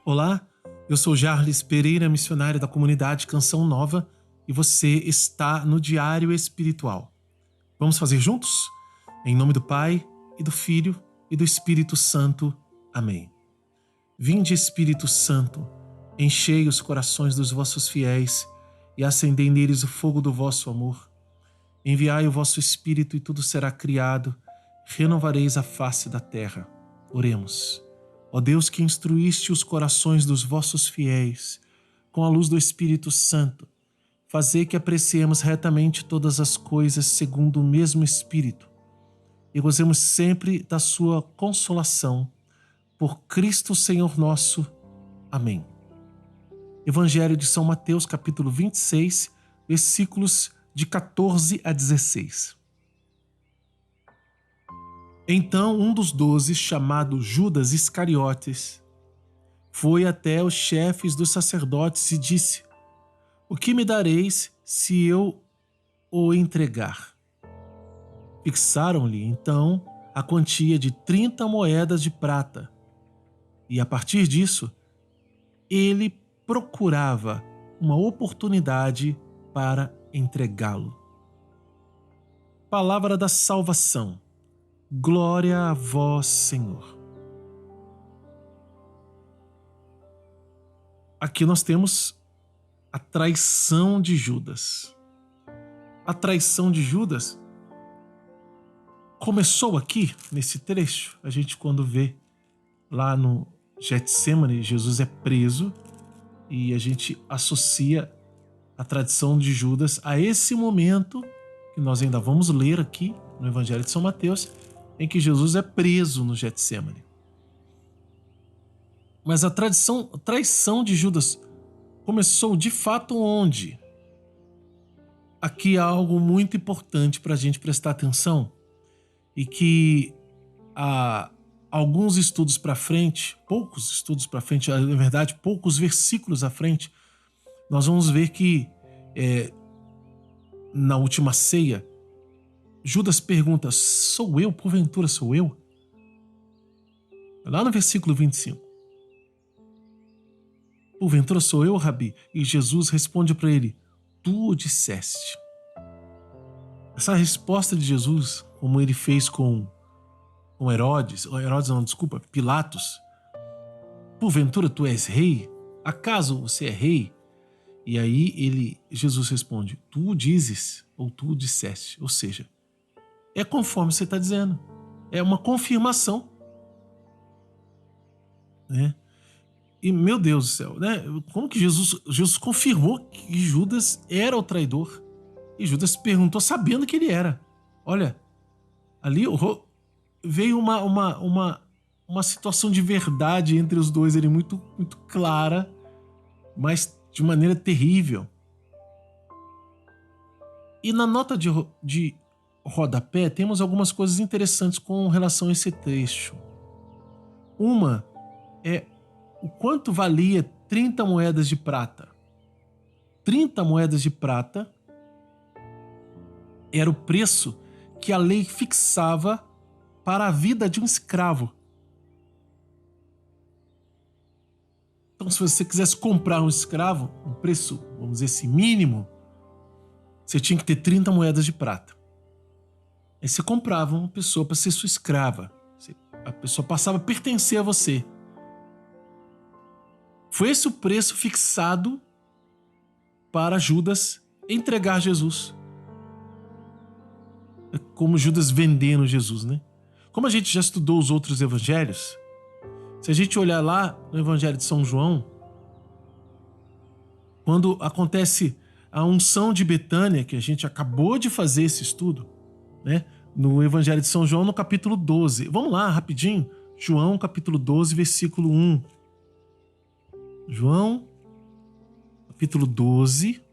Olá, eu sou Jarles Pereira, missionário da comunidade Canção Nova, e você está no Diário Espiritual. Vamos fazer juntos? Em nome do Pai, e do Filho, e do Espírito Santo. Amém. Vinde, Espírito Santo, enchei os corações dos vossos fiéis e acendei neles o fogo do vosso amor. Enviai o vosso Espírito e tudo será criado, renovareis a face da terra. Oremos. Ó Deus, que instruíste os corações dos vossos fiéis com a luz do Espírito Santo, fazei que apreciemos retamente todas as coisas segundo o mesmo Espírito e gozemos sempre da sua consolação. Por Cristo Senhor nosso. Amém. Evangelho de São Mateus, capítulo 26, versículos de 14 a 16. Então um dos 12, chamado Judas Iscariotes, foi até os chefes dos sacerdotes e disse: O que me dareis se eu o entregar? Fixaram-lhe então a quantia de 30 moedas de prata, e a partir disso ele procurava uma oportunidade para entregá-lo. Palavra da salvação. Glória a vós, Senhor. Aqui nós temos a traição de Judas. A traição de Judas começou aqui, nesse trecho. A gente, quando vê lá no Getsêmani, Jesus é preso e a gente associa a traição de Judas a esse momento que nós ainda vamos ler aqui no Evangelho de São Mateus, em que Jesus é preso no Getsêmani. Mas a traição de Judas começou de fato onde? Aqui há algo muito importante para a gente prestar atenção e que há alguns estudos para frente, poucos estudos para frente, na verdade poucos versículos à frente, nós vamos ver que na última ceia, Judas pergunta: sou eu? Porventura sou eu? Lá no versículo 25. Porventura sou eu, Rabi? E Jesus responde para ele: tu o disseste. Essa resposta de Jesus, como ele fez com Pilatos: porventura tu és rei? Acaso você é rei? E aí Jesus responde: tu o dizes, ou tu o disseste. Ou seja, é conforme você está dizendo. É uma confirmação. Né? E, meu Deus do céu, né? Como que Jesus confirmou que Judas era o traidor? E Judas perguntou sabendo que ele era. Olha, ali veio uma situação de verdade entre os dois, ele muito, muito clara, mas de maneira terrível. E na nota de rodapé temos algumas coisas interessantes com relação a esse trecho. Uma é o quanto valia 30 moedas de prata. 30 moedas de prata era o preço que a lei fixava para a vida de um escravo. Então, se você quisesse comprar um escravo, um preço, vamos dizer assim, mínimo, você tinha que ter 30 moedas de prata. Aí você comprava uma pessoa para ser sua escrava. A pessoa passava a pertencer a você. Foi esse o preço fixado para Judas entregar Jesus. É como Judas vendendo Jesus, né? Como a gente já estudou os outros evangelhos, se a gente olhar lá no Evangelho de São João, quando acontece a unção de Betânia, que a gente acabou de fazer esse estudo, né? No Evangelho de São João, no capítulo 12. Vamos lá, rapidinho. João, capítulo 12, versículo 1. João, capítulo 12,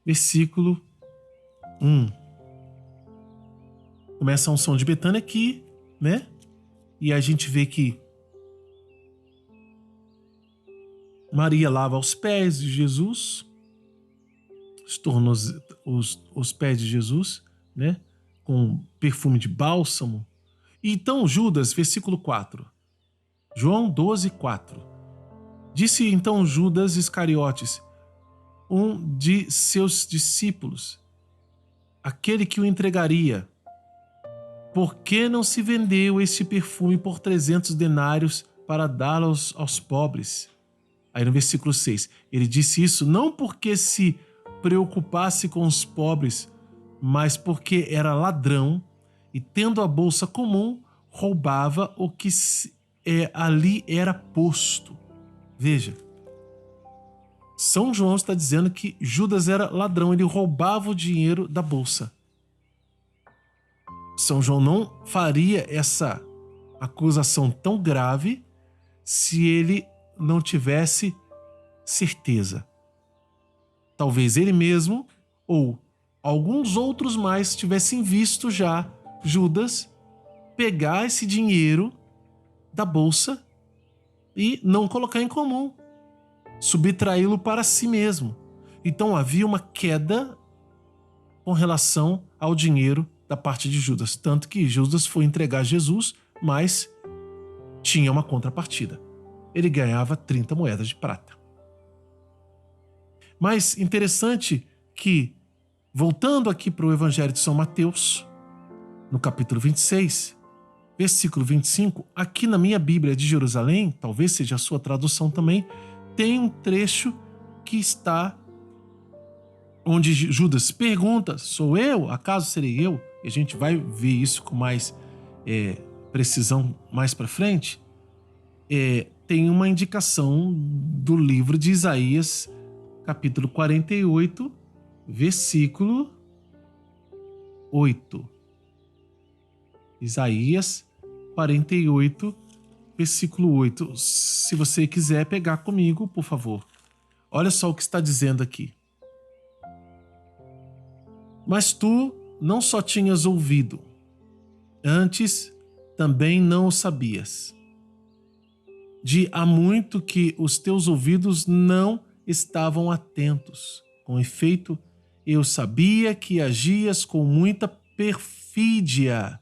versículo 1. Começa a unção de Betânia aqui, né? E a gente vê que Maria lava os pés de Jesus, tornou os pés de Jesus, né? Com perfume de bálsamo. E então Judas, versículo 4, João 12:4. Disse então Judas Iscariotes, um de seus discípulos, aquele que o entregaria: por que não se vendeu este perfume por 300 denários para dá-lo aos pobres? Aí no versículo 6, ele disse isso não porque se preocupasse com os pobres, mas porque era ladrão e, tendo a bolsa comum, roubava o que ali era posto. Veja, São João está dizendo que Judas era ladrão, ele roubava o dinheiro da bolsa. São João não faria essa acusação tão grave se ele não tivesse certeza. Talvez ele mesmo ou alguns outros mais tivessem visto já Judas pegar esse dinheiro da bolsa e não colocar em comum, subtraí-lo para si mesmo. Então havia uma queda com relação ao dinheiro da parte de Judas, tanto que Judas foi entregar Jesus, mas tinha uma contrapartida. Ele ganhava 30 moedas de prata. Mas interessante que, voltando aqui para o Evangelho de São Mateus, no capítulo 26, versículo 25, aqui na minha Bíblia de Jerusalém, talvez seja a sua tradução também, tem um trecho que está onde Judas pergunta: sou eu? Acaso serei eu? E a gente vai ver isso com mais precisão mais para frente. Tem uma indicação do livro de Isaías, capítulo 48, versículo 8. Isaías 48, versículo 8. Se você quiser pegar comigo, por favor. Olha só o que está dizendo aqui. Mas tu não só tinhas ouvido, antes também não o sabias. De há muito que os teus ouvidos não estavam atentos. Com efeito, eu sabia que agias com muita perfídia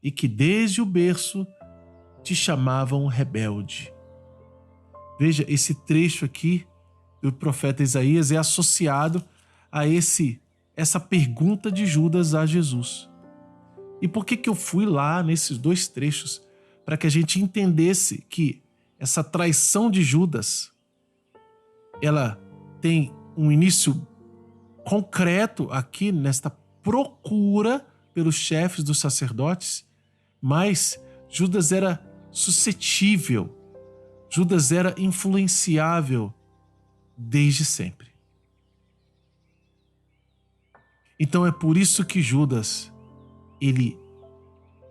e que desde o berço te chamavam rebelde. Veja, esse trecho aqui do profeta Isaías é associado a essa pergunta de Judas a Jesus. E por que eu fui lá nesses dois trechos? Para que a gente entendesse que essa traição de Judas, ela tem um início concreto aqui nesta procura pelos chefes dos sacerdotes, mas Judas era suscetível, Judas era influenciável desde sempre. Então é por isso que Judas, ele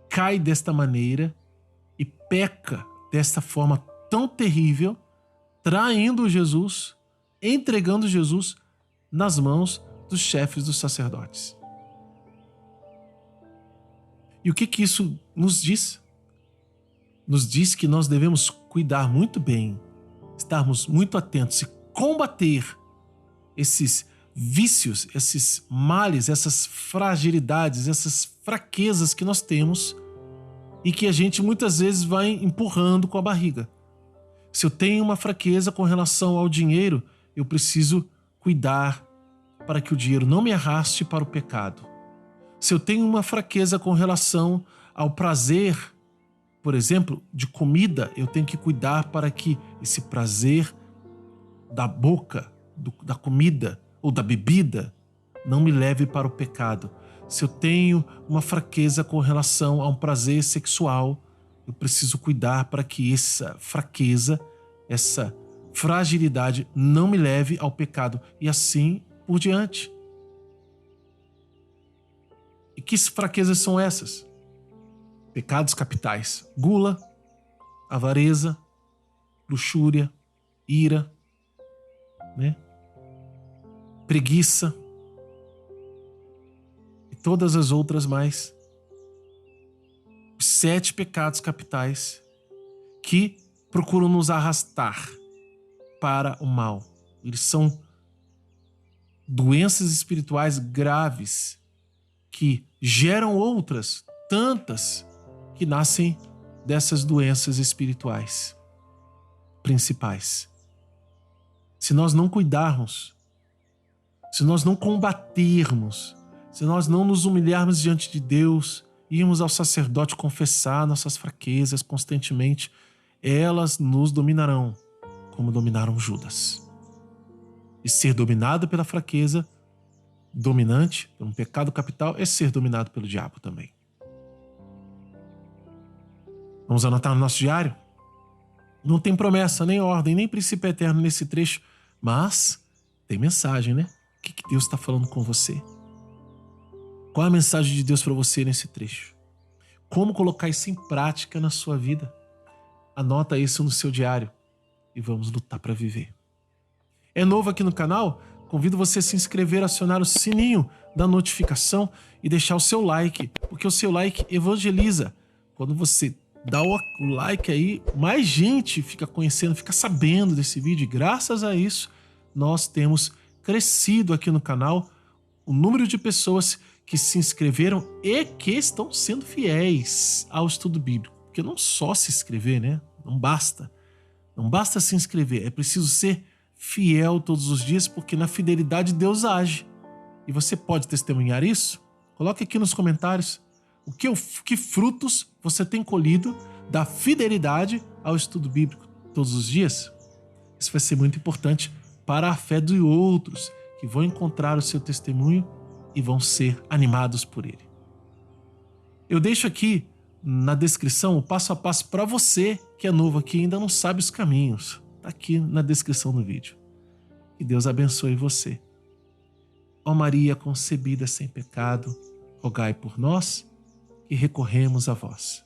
cai desta maneira e peca desta forma tão terrível, traindo Jesus, entregando Jesus nas mãos dos chefes dos sacerdotes. E o que isso nos diz? Nos diz que nós devemos cuidar muito bem, estarmos muito atentos e combater esses vícios, esses males, essas fragilidades, essas fraquezas que nós temos e que a gente muitas vezes vai empurrando com a barriga. Se eu tenho uma fraqueza com relação ao dinheiro, eu preciso cuidar para que o dinheiro não me arraste para o pecado. Se eu tenho uma fraqueza com relação ao prazer, por exemplo, de comida, eu tenho que cuidar para que esse prazer da boca, da comida ou da bebida, não me leve para o pecado. Se eu tenho uma fraqueza com relação a um prazer sexual, eu preciso cuidar para que essa fraqueza, essa fragilidade não me leve ao pecado e assim por diante. E que fraquezas são essas? Pecados capitais: gula, avareza, luxúria, ira, preguiça e todas as outras mais. Os 7 pecados capitais que procuram nos arrastar para o mal. Eles são doenças espirituais graves que geram outras tantas que nascem dessas doenças espirituais principais. Se nós não cuidarmos, se nós não combatermos, se nós não nos humilharmos diante de Deus, irmos ao sacerdote confessar nossas fraquezas constantemente, elas nos dominarão, como dominaram Judas. E ser dominado pela fraqueza dominante, por um pecado capital, é ser dominado pelo diabo também. Vamos anotar no nosso diário? Não tem promessa, nem ordem, nem princípio eterno nesse trecho, mas tem mensagem, né? O que Deus está falando com você? Qual é a mensagem de Deus para você nesse trecho? Como colocar isso em prática na sua vida? Anota isso no seu diário e vamos lutar para viver. É novo aqui no canal? Convido você a se inscrever, acionar o sininho da notificação e deixar o seu like, porque o seu like evangeliza. Quando você dá o like aí, mais gente fica conhecendo, fica sabendo desse vídeo. E graças a isso, nós temos crescido aqui no canal o número de pessoas que se inscreveram e que estão sendo fiéis ao estudo bíblico. Porque não só se inscrever, né? Não basta. Não basta se inscrever, é preciso ser fiel todos os dias, porque na fidelidade Deus age. E você pode testemunhar isso? Coloque aqui nos comentários que frutos você tem colhido da fidelidade ao estudo bíblico todos os dias. Isso vai ser muito importante para a fé de outros que vão encontrar o seu testemunho e vão ser animados por ele. Eu deixo aqui na descrição o passo a passo para você que é novo aqui e ainda não sabe os caminhos. Está aqui na descrição do vídeo. Que Deus abençoe você. Ó Maria concebida sem pecado, rogai por nós que recorremos a vós.